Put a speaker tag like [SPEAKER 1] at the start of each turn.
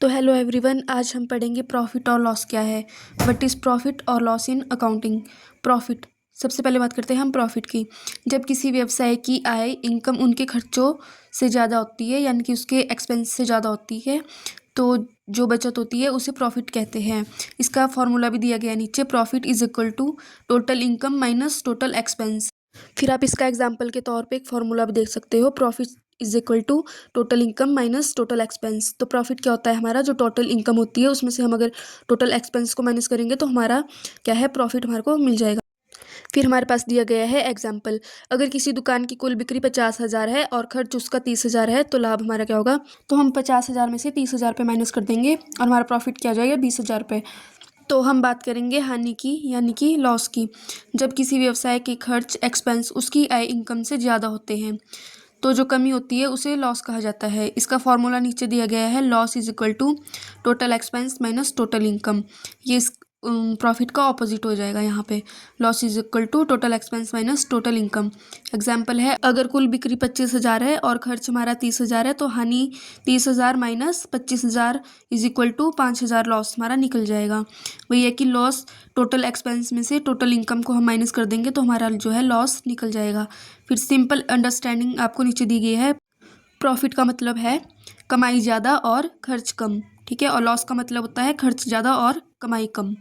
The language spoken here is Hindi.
[SPEAKER 1] तो हेलो एवरीवन, आज हम पढ़ेंगे प्रॉफिट और लॉस क्या है। व्हाट इज़ प्रॉफिट और लॉस इन अकाउंटिंग। प्रॉफिट, सबसे पहले बात करते हैं हम प्रॉफिट की। जब किसी व्यवसाय की आय इनकम उनके खर्चों से ज़्यादा होती है, यानी कि उसके एक्सपेंस से ज़्यादा होती है, तो जो बचत होती है उसे प्रॉफिट कहते हैं। इसका फॉर्मूला भी दिया गया है नीचे। Profit is equal to total income minus total expense. फिर आप इसका एग्जाम्पल के तौर पे एक फॉर्मूला भी देख सकते हो। Profit is equal to total income minus total expense. तो प्रॉफिट क्या होता है, हमारा जो टोटल इनकम होती है उसमें से हम अगर टोटल एक्सपेंस को माइनस करेंगे तो हमारा क्या है, प्रॉफिट हमारे को मिल जाएगा। फिर हमारे पास दिया गया है एग्जाम्पल। अगर किसी दुकान की कुल बिक्री 50,000 है और खर्च उसका 30,000 है, तो लाभ हमारा क्या होगा। तो हम 50,000 में से 30,000 पे माइनस कर देंगे और हमारा प्रॉफिट क्या हो जाएगा, 20,000 रुपये। तो हम बात करेंगे हानि की, यानी कि लॉस की। जब किसी व्यवसाय के खर्च एक्सपेंस उसकी आय इनकम से ज़्यादा होते हैं, तो जो कमी होती है उसे लॉस कहा जाता है। इसका फॉर्मूला नीचे दिया गया है। Loss is equal to total expense minus total income. ये इस प्रॉफिट का ऑपोजिट हो जाएगा यहाँ पे। Loss is equal to total expense minus total income. Example है, अगर कुल बिक्री 25,000 है और खर्च हमारा 30,000 है, तो हानि 30,000 minus 25,000 is equal to 5,000 loss हमारा निकल जाएगा। वही है कि लॉस टोटल एक्सपेंस में से टोटल इनकम को हम माइनस कर देंगे तो हमारा जो है लॉस निकल जाएगा। फिर सिंपल अंडरस्टैंडिंग आपको नीचे दी गई है। प्रॉफिट का मतलब है कमाई ज़्यादा और खर्च कम, ठीक है। और लॉस का मतलब होता है खर्च ज़्यादा और कमाई कम।